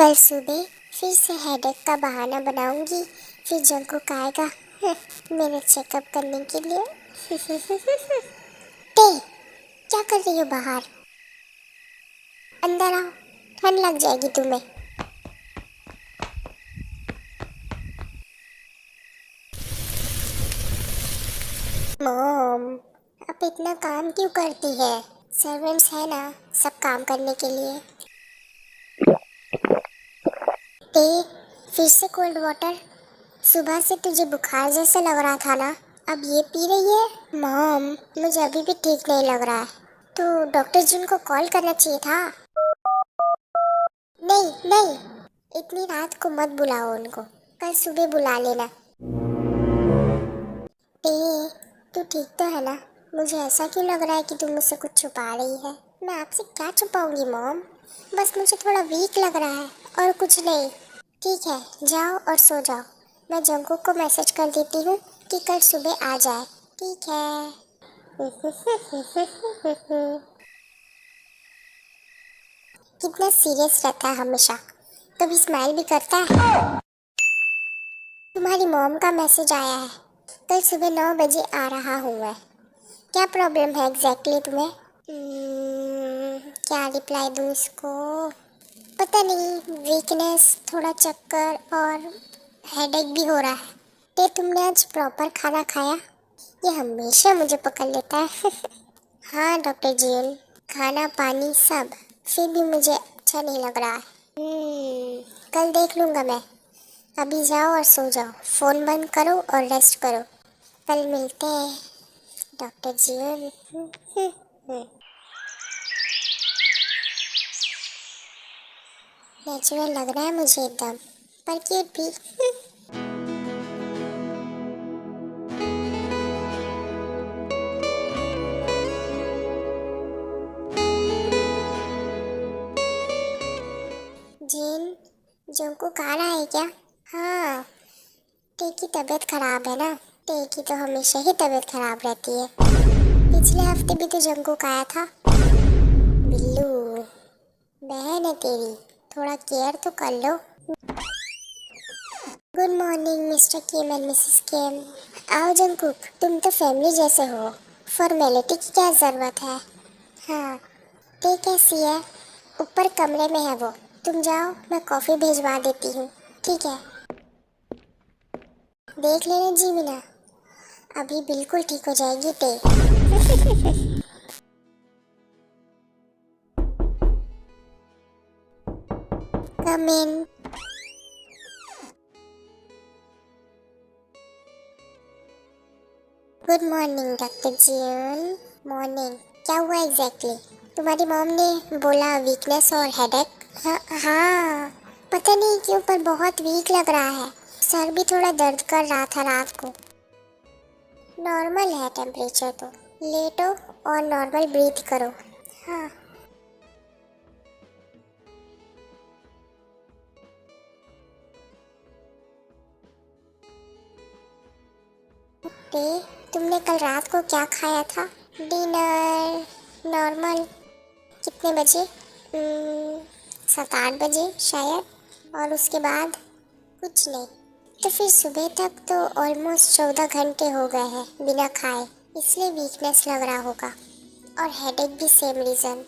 कल सुबह फिर से हेडेक का बहाना बनाऊंगी, फिर जंकुक आएगा मेरे चेकअप करने के लिए। ते क्या कर रही हो बाहर? अंदर आओ, ठंड लग जाएगी तुम्हें। मॉम, आप इतना काम क्यों करती है? सर्वेंट्स है ना, सब काम करने के लिए। ते फिर से कोल्ड वाटर? सुबह से तुझे बुखार जैसा लग रहा था ना, अब ये पी रही है? मॉम, मुझे अभी भी ठीक नहीं लग रहा है, तो डॉक्टर जिन को कॉल करना चाहिए था। नहीं नहीं, इतनी रात को मत बुलाओ उनको, कल सुबह बुला लेना। ते तू ठीक तो है ना? मुझे ऐसा क्यों लग रहा है कि तू मुझसे कुछ छुपा रही है। मैं आपसे क्या छुपाऊंगी मॉम, बस मुझे थोड़ा वीक लग रहा है और कुछ नहीं। ठीक है, जाओ और सो जाओ। मैं जंकुक को मैसेज कर देती हूँ कि कल सुबह आ जाए। ठीक है। कितना सीरियस रहता है हमेशा, कभी स्माइल भी करता है। तुम्हारी मॉम का मैसेज आया है, कल सुबह 9 बजे आ रहा हूँ मैं। क्या प्रॉब्लम है एग्जैक्टली तुम्हें? क्या रिप्लाई दूँ इसको? पता नहीं, वीकनेस, थोड़ा चक्कर और हेडेक भी हो रहा है। ते तुमने आज प्रॉपर खाना खाया? ये हमेशा मुझे पकड़ लेता है। हाँ डॉक्टर जीन, खाना पानी सब, फिर भी मुझे अच्छा नहीं लग रहा है। कल देख लूँगा मैं। अभी जाओ और सो जाओ, फ़ोन बंद करो और रेस्ट करो। कल मिलते हैं डॉक्टर जीन। नेचुरल लग रहा है मुझे एकदम, पर क्यूट भी। जीन, जंकुक आ रहा है क्या? हाँ, टे की तबीयत खराब है ना। टे की तो हमेशा ही तबीयत खराब रहती है। पिछले हफ्ते भी तो जंकुक आया था। बिल्लू, बहन है तेरी, थोड़ा केयर तो कर लो। Good morning mister Kim and Mrs Kim. आओ जंकुक, तुम तो फैमिली जैसे हो, फॉर्मेलिटी की क्या ज़रूरत है। हाँ, ते कैसी है? ऊपर कमरे में है वो, तुम जाओ, मैं कॉफ़ी भिजवा देती हूँ। ठीक है। देख लेना जी मीना, अभी बिल्कुल ठीक हो जाएगी ते। Come in. Good morning doctor Jeon. Morning. क्या हुआ एग्जैक्टली? तुम्हारी मॉम ने बोला वीकनेस और हेडेक। हाँ हाँ, पता नहीं क्यों पर बहुत वीक लग रहा है, सर भी थोड़ा दर्द कर रहा था रात को। नॉर्मल है टेम्परेचर तो, लेटो और नॉर्मल ब्रीथ करो। हाँ। ते तुमने कल रात को क्या खाया था? Dinner normal. कितने बजे? 7-8 बजे शायद, और उसके बाद कुछ नहीं। तो फिर सुबह तक तो ऑलमोस्ट 14 घंटे हो गए हैं बिना खाए, इसलिए वीकनेस लग रहा होगा, और हेडेक भी सेम रीज़न।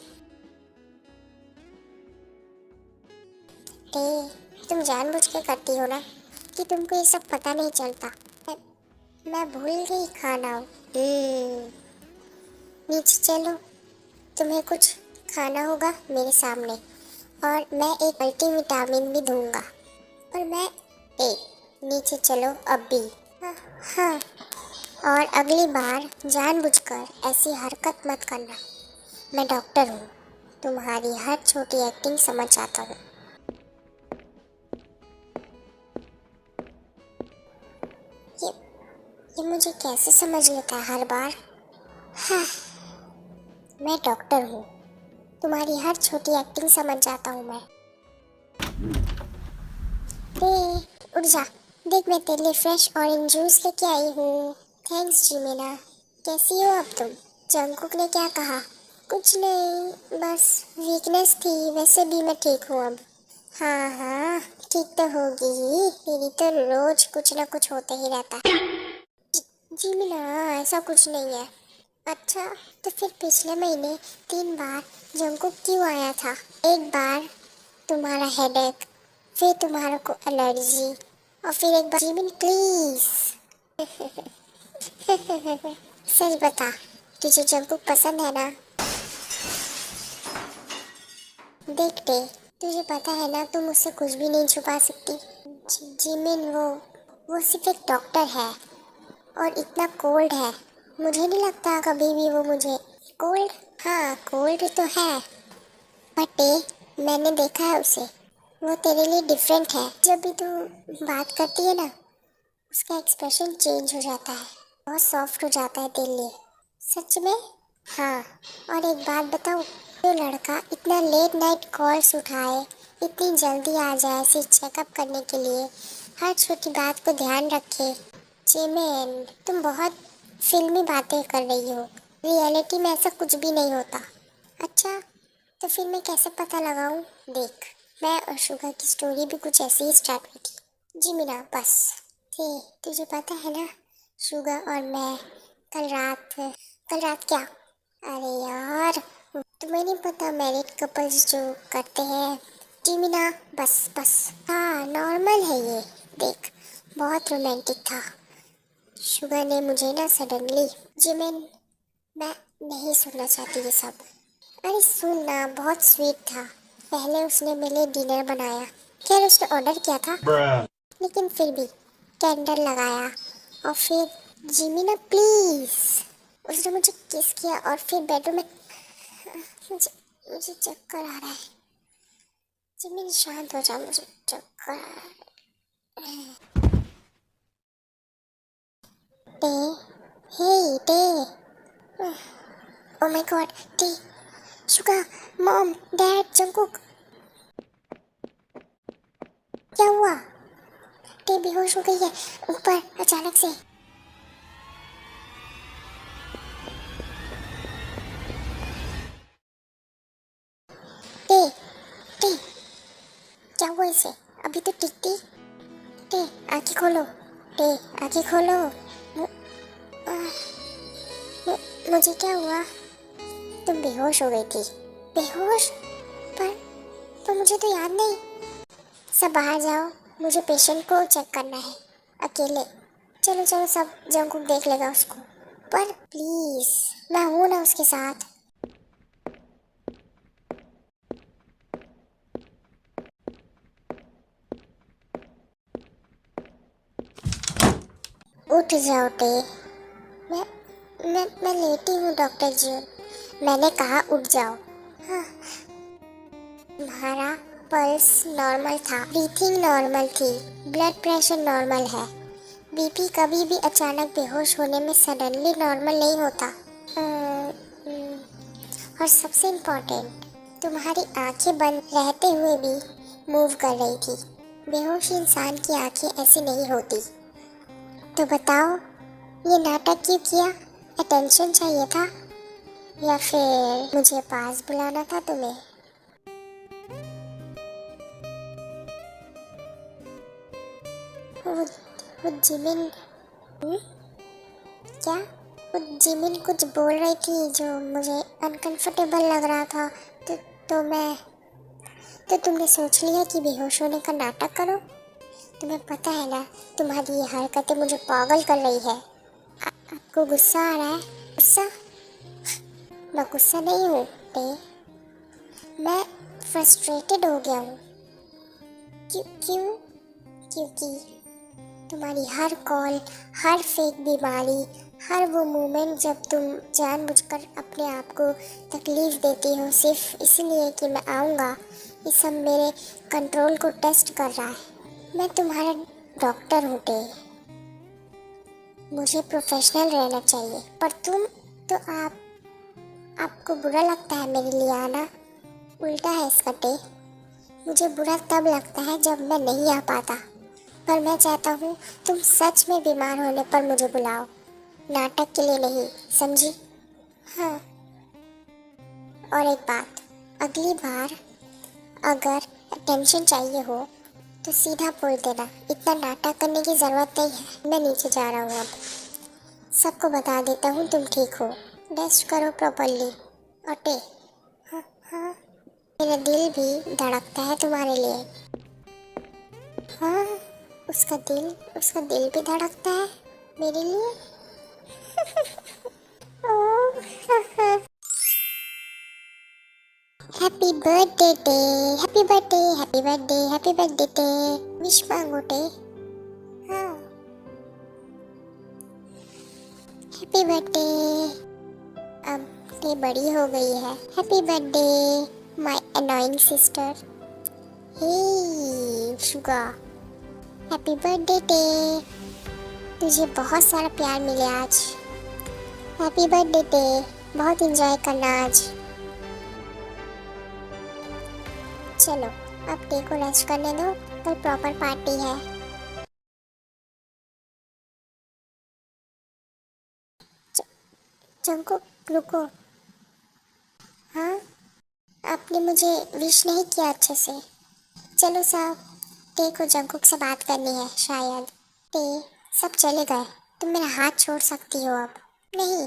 ते तुम जानबूझ के करती हो ना, कि तुमको ये सब पता नहीं चलता। मैं भूल गई खाना। नीचे चलो, तुम्हें कुछ खाना होगा मेरे सामने, और मैं एक मल्टीविटामिन भी दूंगा। पर मैं नीचे चलो अब भी। हाँ हाँ, और अगली बार जानबूझकर ऐसी हरकत मत करना। मैं डॉक्टर हूँ, तुम्हारी हर छोटी एक्टिंग समझ जाता हूँ। ये ये मुझे कैसे समझ लेता है हर बार। हाँ, मैं डॉक्टर हूँ, तुम्हारी हर छोटी एक्टिंग समझ जाता हूँ मैं। उठ जा, देख मैं तेरे लिए फ्रेश ऑरेंज जूस लेके आई हूँ। थैंक्स जीमिना। कैसी हो अब तुम? जंकुक ने क्या कहा? कुछ नहीं, बस वीकनेस थी, वैसे भी मैं ठीक हूँ अब। हाँ हाँ, ठीक तो होगी ही, मेरी तो रोज कुछ ना कुछ होते ही रहता है। जी मीना, ऐसा कुछ नहीं है। अच्छा, तो फिर पिछले महीने 3 बार जंकुक क्यों आया था? एक बार तुम्हारा हेडेक, फिर तुम्हारा को एलर्जी, और फिर एक बार जिमिन प्लीज। सच बता, तुझे जंकुक पसंद है ना? देख टे, तुझे पता है ना तुम मुझसे कुछ भी नहीं छुपा सकती। जिमिन वो सिर्फ एक डॉक्टर है, और इतना कोल्ड है, मुझे नहीं लगता कभी भी वो मुझे। कोल्ड? हाँ कोल्ड तो है, बट मैंने देखा है उसे, वो तेरे लिए डिफरेंट है। जब भी तू बात करती है ना, उसका एक्सप्रेशन चेंज हो जाता है, बहुत सॉफ्ट हो जाता है तेरे लिए। सच में? हाँ। और एक बात बताऊँ, जो लड़का इतना लेट नाइट कॉल्स उठाए, इतनी जल्दी आ जाए सिर्फ चेकअप करने के लिए, हर छोटी बात को ध्यान रखे। जिमिन, तुम बहुत फिल्मी बातें कर रही हो, रियलिटी में ऐसा कुछ भी नहीं होता। अच्छा, तो फिर मैं कैसे पता लगाऊं? देख, मैं और शुगर की स्टोरी भी कुछ ऐसे ही स्टार्ट हुई थी। जी मीना बस। थे, तुझे पता है ना, शुगर और मैं कल रात क्या? अरे यार, तुम्हें नहीं पता मैरिड कपल्स जो करते हैं? जी मीना, बस बस। हाँ नॉर्मल है ये। देख, बहुत रोमांटिक था। शुगर ने मुझे ना सडनली। जिमिन, मैं नहीं सुनना चाहती ये सब। अरे सुन ना, बहुत स्वीट था। पहले उसने मेरे लिए डिनर बनाया, खैर उसने ऑर्डर किया था, लेकिन फिर भी कैंडल लगाया, और फिर जिमी ना प्लीज, उसने मुझे किस किया, और फिर बेडरूम में। मुझे मुझे चक्कर आ रहा है। जिमी शांत हो जा, मुझे चक्कर आ रहा है। टे, हे टे, ओ माय गॉड, टे, शुगा, मॉम, डैड, जंकुक, क्या हुआ? टे बेहोश हो गई है ऊपर अचानक से। टे, टे, क्या हुआ इसे? अभी तो ठीक थी। टे, आंखें खोलो। टे, आंखें खोलो। मु, आ, मुझे क्या हुआ? तुम बेहोश हो गई थी। बेहोश? पर पर मुझे तो याद नहीं। सब बाहर जाओ, मुझे पेशेंट को चेक करना है, अकेले। चलो चलो, सब जंकुक देख लेगा उसको। पर प्लीज, मैं हूं ना उसके साथ। उठ जाओ टे। मैं मैं लेटी हूँ डॉक्टर जी। मैंने कहा उठ जाओ। हाँ, तुम्हारा पल्स नॉर्मल था, ब्रीथिंग नॉर्मल थी, ब्लड प्रेशर नॉर्मल है। बीपी कभी भी अचानक बेहोश होने में सडनली नॉर्मल नहीं होता। और सबसे इम्पोर्टेंट, तुम्हारी आंखें बंद रहते हुए भी मूव कर रही थी। बेहोश इंसान की आंखें ऐसी नहीं होती। तो बताओ, ये नाटक क्यों किया? अटेंशन चाहिए था, या फिर मुझे पास बुलाना था तुम्हें? वो वो जिमिन। क्या? वो जिमिन कुछ बोल रही थी जो मुझे अनकंफर्टेबल लग रहा था, तो मैं, तो तुमने सोच लिया कि बेहोश होने का नाटक करो? तुम्हें पता है ना, तुम्हारी ये हरकतें मुझे पागल कर रही है। आपको गुस्सा आ रहा है? गुस्सा? मैं गुस्सा नहीं हूँ पे, मैं फ्रस्ट्रेटेड हो गया हूँ। क्यों? क्योंकि तुम्हारी हर कॉल, हर फेक बीमारी, हर वो मोमेंट जब तुम जानबूझकर अपने आप को तकलीफ देती हो सिर्फ इसलिए कि मैं आऊँगा, ये सब मेरे कंट्रोल को टेस्ट कर रहा है। मैं तुम्हारा डॉक्टर हूँ टे, मुझे प्रोफेशनल रहना चाहिए, पर तुम तो आपको बुरा लगता है मेरे लिए आना? उल्टा है इसका टे, मुझे बुरा तब लगता है जब मैं नहीं आ पाता, पर मैं चाहता हूँ तुम सच में बीमार होने पर मुझे बुलाओ, नाटक के लिए नहीं, समझी? हाँ। और एक बात, अगली बार अगर अटेंशन चाहिए हो तो सीधा बोल देना, इतना नाटक करने की ज़रूरत नहीं है। मैं नीचे जा रहा हूँ अब, सबको बता देता हूँ तुम ठीक हो। रेस्ट करो प्रॉपरली। ओटे। हाँ हाँ, मेरा दिल भी धड़कता है तुम्हारे लिए। हाँ, उसका दिल भी धड़कता है मेरे लिए। Oh, happy birthday day, happy birthday, happy birthday, happy birthday day. Wish मांगो टे। हाँ, हैप्पी बर्थडे। अब ये बड़ी हो गई है। Happy birthday my annoying sister. Hey sugar, happy birthday day. तुझे बहुत सारा प्यार मिले आज। हैप्पी बर्थडे डे, बहुत इंजॉय करना आज। चलो अब डे को रेस्ट करने दो, कल प्रॉपर पार्टी है। जंकुक रुको। हाँ, आपने मुझे विश नहीं किया अच्छे से। चलो साहब, टे को जंकुक से बात करनी है शायद। टे, सब चले गए, तुम मेरा हाथ छोड़ सकती हो अब। नहीं,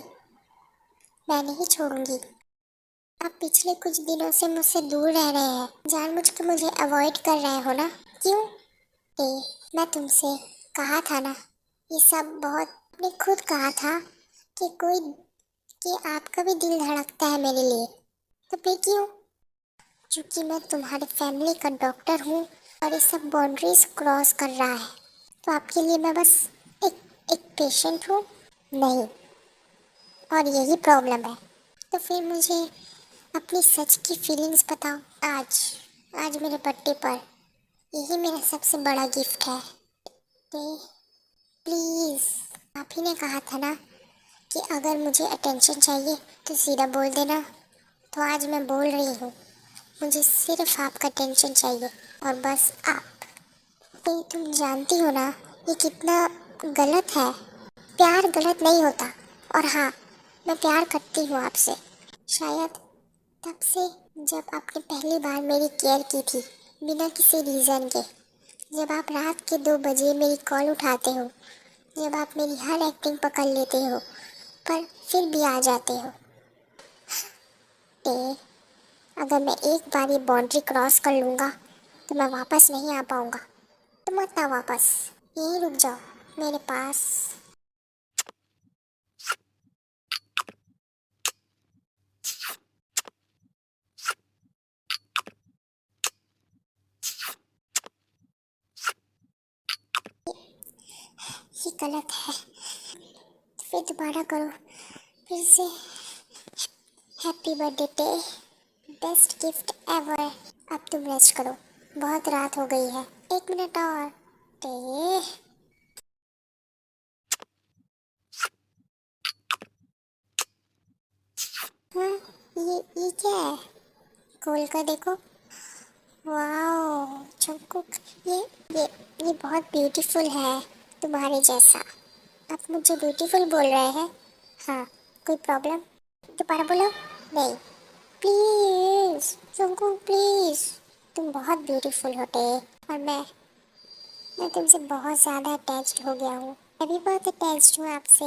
मैं नहीं छोड़ूंगी। आप पिछले कुछ दिनों से मुझसे दूर रह रहे हैं, जानबूझ के मुझे अवॉइड कर रहे हो ना? क्यों? टे, मैं तुमसे कहा था ना, ये सब बहुत, आपने खुद कहा था कि कोई, कि आपका भी दिल धड़कता है मेरे लिए। तो फिर क्यों? क्योंकि मैं तुम्हारी फैमिली का डॉक्टर हूँ और ये सब बाउंड्रीज क्रॉस कर रहा है, तो आपके लिए मैं बस एक एक पेशेंट हूँ। नहीं, और यही प्रॉब्लम है। तो फिर मुझे अपनी सच की फीलिंग्स बताओ। आज आज मेरे बर्थडे पर यही मेरा सबसे बड़ा गिफ्ट है। तो प्लीज़, आप ही ने कहा था ना कि अगर मुझे अटेंशन चाहिए तो सीधा बोल देना, तो आज मैं बोल रही हूँ। मुझे सिर्फ आपका टेंशन चाहिए और बस आप। तो तुम जानती हो ना ये कितना गलत है। प्यार गलत नहीं होता। और हाँ, मैं प्यार करती हूँ आपसे। शायद तब से, जब आपने पहली बार मेरी केयर की थी बिना किसी रीज़न के, जब आप रात के 2 बजे मेरी कॉल उठाते हो, जब आप मेरी हर एक्टिंग पकड़ लेते हो पर फिर भी आ जाते हो। ते, अगर मैं एक बार ये बाउंड्री क्रॉस कर लूँगा तो मैं वापस नहीं आ पाऊँगा। तो मत आओ वापस, यहीं रुक जाओ मेरे पास। ये गलत है, फिर दोबारा करो, फिर से। Happy birthday day, best gift ever. अब तुम रेस्ट करो, बहुत रात हो गई है। 1 मिनट और। ते, हाँ, ये क्या है? खोल कर देखो। वाओ चंकुक, ये ये ये बहुत ब्यूटीफुल है, तुम्हारे जैसा। आप मुझे ब्यूटीफुल बोल रहे हैं? हाँ, कोई प्रॉब्लम? दोबारा बोलो। नहीं, प्लीज चंकुक प्लीज। तुम बहुत ब्यूटीफुल होते, और मैं तुमसे बहुत ज़्यादा अटैच्ड हो गया हूँ। मैं भी बहुत अटैच्ड हूँ आपसे।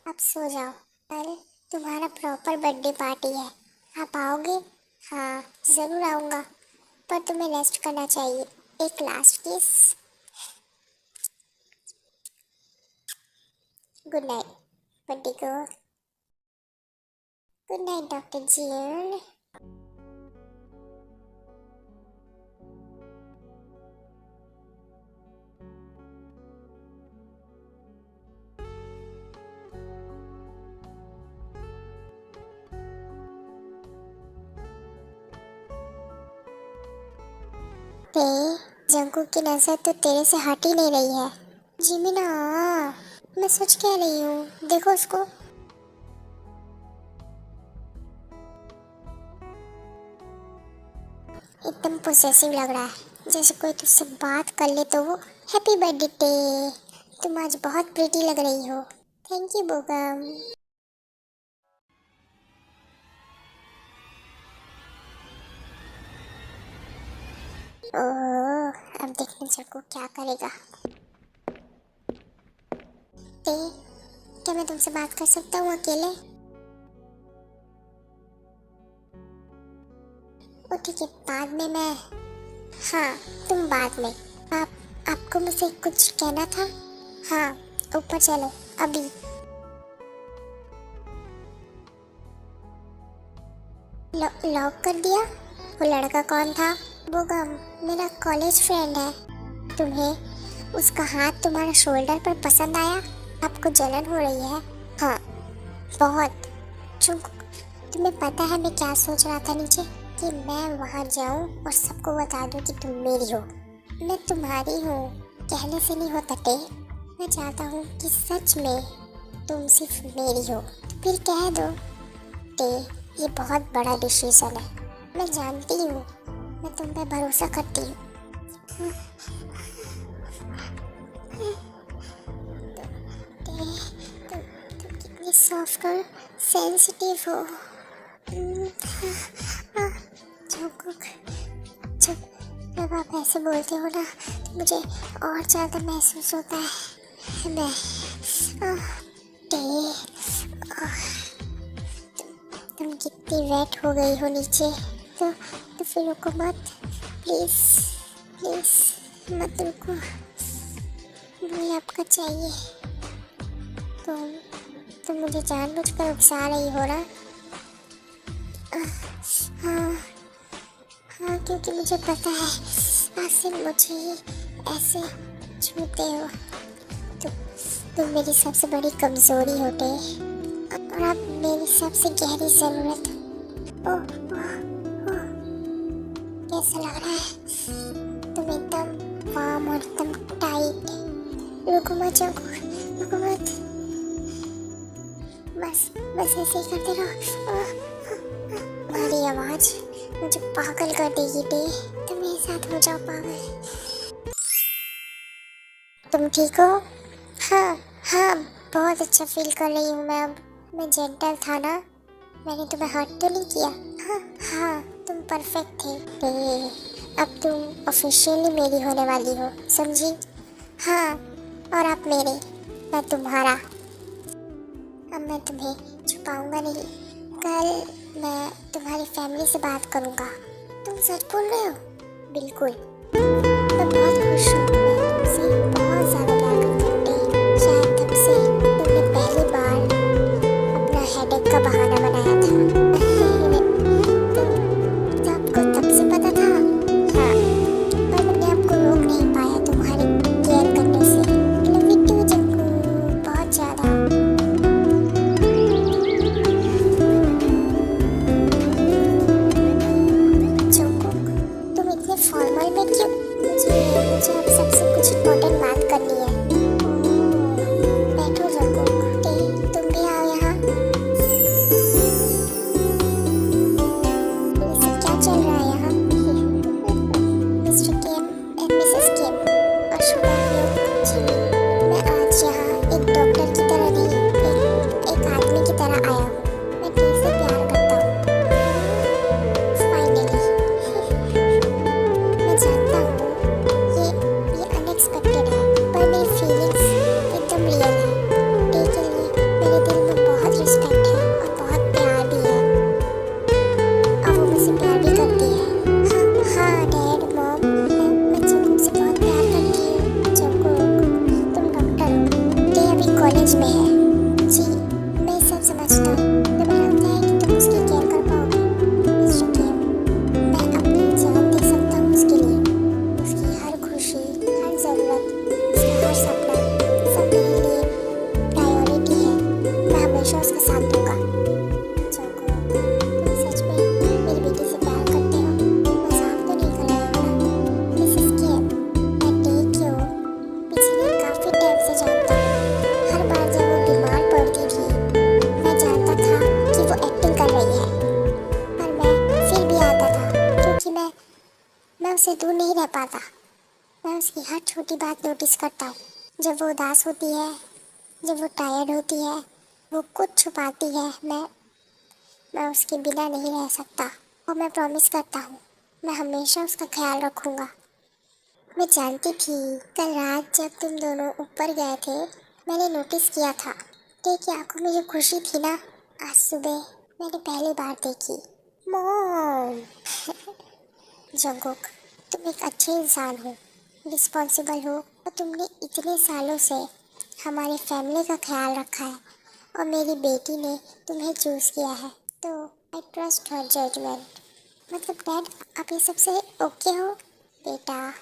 अब सो जाओ, कल तुम्हारा प्रॉपर बर्थडे पार्टी है। आप आओगे? हाँ, ज़रूर आऊँगा, पर तुम्हें रेस्ट करना चाहिए। एक last kiss. Good night buddy girl. Good night doctor Jeon. पे, जंकू की नजर तो तेरे से हट ही नहीं रही है। जिमिना, मैं सच कह रही हूँ, देखो उसको। एकदम पोसेसिव लग रहा है, जैसे कोई तुझसे बात कर ले तो वो। हैप्पी बर्थडे डे, तुम आज बहुत प्रीटी लग रही हो। Thank you बोगम। ओह, अब देखने चको क्या करेगा। ते, क्या मैं तुमसे बात कर सकता हूँ अकेले? ओ ठीक है, बाद में मैं। हाँ, तुम बाद में। आपको मुझसे कुछ कहना था? हाँ, ऊपर चलो अभी। लॉक कर दिया? वो लड़का कौन था? वो मेरा कॉलेज फ्रेंड है। तुम्हें उसका हाथ तुम्हारे शोल्डर पर पसंद आया? आपको जलन हो रही है? हाँ, बहुत। तुम्हें पता है मैं क्या सोच रहा था नीचे? कि मैं वहाँ जाऊँ और सबको बता दूँ कि तुम मेरी हो। मैं तुम्हारी हूँ, कहने से नहीं होता टे। मैं चाहता हूँ कि सच में तुम सिर्फ मेरी हो। तो फिर कह दो टे, ये बहुत बड़ा डिसीजन है। मैं जानती हूँ, मैं तुम पे भरोसा करती हूँ। तुम कितनी सॉफ्ट और सेंसिटिव हो। जब आप ऐसे बोलते हो ना तो मुझे और ज़्यादा महसूस होता है। मैं तुम कितनी वेट हो गई हो नीचे। तो फिर रुको मत, प्लीज़ प्लीज़ मत रुको। मुझे आपका चाहिए। तुम मुझे जानबूझकर उकसा रही हो ना? हाँ हाँ, क्योंकि मुझे पता है आज से मुझे ऐसे छूते हो। तुम मेरी सबसे बड़ी कमज़ोरी होते और आप मेरी सबसे गहरी ज़रूरत। ओह ओह, कैसा लग रहा है? तुम एकदम वार्म और एकदम टाइट। रुको मत रुको मत, बस ऐसे ही करते रहो। तुम्हारी आवाज़ मुझे पागल कर देगी टे। तुम मेरे साथ हो जाओ पागल। तुम ठीक हो? हाँ हाँ, बहुत अच्छा फील कर रही हूँ मैं अब। मैं जेंटल था ना? मैंने तुम्हें हर्ट तो नहीं किया? हाँ हाँ, तुम परफेक्ट थे टे। अब तुम ऑफिशियली मेरी होने वाली हो, समझी? हाँ, और आप मेरे, मैं तुम्हारा। अब मैं तुम्हें छुपाऊंगा नहीं। कल मैं तुम्हारी फैमिली से बात करूंगा। तुम सच बोल रहे हो? बिल्कुल। मैं बहुत खुश हूँ। मैं तुमसे बहुत ज़्यादा प्यार करती हूँ टे। शायद तब से तुमने पहली बार अपना हेडेक का बहाना बनाया था। तो आपको तब से पता था? हाँ, पर मैंने आपको रोक नहीं पाया तुम्हारी केयर करने से। लव यू टू जंकू, बहुत ज़्यादा। फॉर्मल में क्यों? मुझे अब सबसे कुछ इम्पोर्टेंट बात करनी है। बैठो जंकुक। तुम भी आओ यहाँ। ये सब क्या चल रहा है यहाँ? मिस्टर केम एंड मिसेस केम और शुभ जी, मैं आज यहाँ एक डॉक्टर की तरह नहीं, एक आदमी की तरह आया हूँ। मैं टी से प्यार करता हूँ। फाइनली मैं जानता हूँ ये अनएक्सपेक्टेड है, पर मेरी फीलिंग्स एकदम रियल है। डे के लिए मेरे दिल में बहुत रिस्पेक्ट है और बहुत प्यार भी है, और वो मुझसे प्यार भी करती है। हाँ डैड मॉम, मैं जंकुक से बहुत प्यार करती हूँ। जंकुक, तुम डॉक्टर हो, डे अभी कॉलेज में है। जी, मैं सब समझता हूँ। तुम्हें लगता है कि तुम उसकी केयर कर पाओगे? मिस्टर केम, मैं अपनी जान दे सकता हूँ उसके लिए। उसकी हर खुशी, हर ज़रूरत, उसका हर सपना, सब मेरे लिए प्रायोरिटी है। मैं हमेशा उसका साथ दूंगा। जंकुक, तुम सच में मेरी बेटी से प्यार करते हो? मजाक तो नहीं कर रहे हो ना? मिसेस केम, मैं डे को पिछले काफ़ी टाइम से जानता हूँ। हर बार जब वो बीमार पड़ती थी, मैं जानता था कि वो एक्टिंग कर रही है, पर मैं फिर भी आता था, क्योंकि मैं उससे दूर नहीं रह पाता। मैं उसकी हर छोटी बात नोटिस करता हूँ। जब वो उदास होती है, जब वो टायर्ड होती है, वो कुछ छुपाती है। मैं उसके बिना नहीं रह सकता, और मैं प्रॉमिस करता हूँ मैं हमेशा उसका ख्याल रखूँगा। मैं जानती थी कल रात जब तुम दोनों ऊपर गए थे, मैंने नोटिस किया था। देखी आंखों में जो खुशी थी ना, आज सुबह मैंने पहली बार देखी। मॉम जंगकुक, तुम एक अच्छे इंसान हो, रिस्पॉन्सिबल हो और तुमने इतने सालों से हमारी फैमिली का ख्याल रखा है और मेरी बेटी ने तुम्हें चूज़ किया है, तो आई ट्रस्ट हर जजमेंट। मतलब डैड, आप ये सबसे ओके हो? बेटा,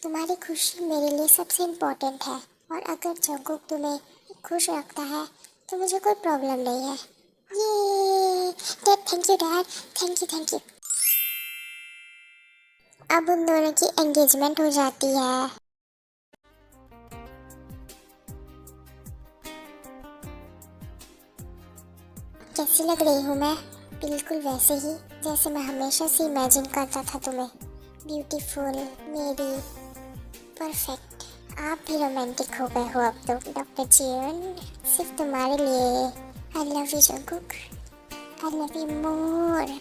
तुम्हारी खुशी मेरे लिए सबसे इम्पोर्टेंट है और अगर जंगकुक तुम्हें खुश रखता है तो मुझे कोई प्रॉब्लम नहीं है। ये dad, thank you dad, thank you. अब उन दोनों की एंगेजमेंट हो जाती है। कैसी लग रही हूँ मैं? बिल्कुल वैसे ही जैसे मैं हमेशा से इमेजिन करता था तुम्हें। ब्यूटीफुल, मेरी, परफेक्ट। आप भी रोमांटिक हो गए हो अब तो डॉक्टर जीवन, सिर्फ तुम्हारे लिए। I love you Jungkook, I love you more.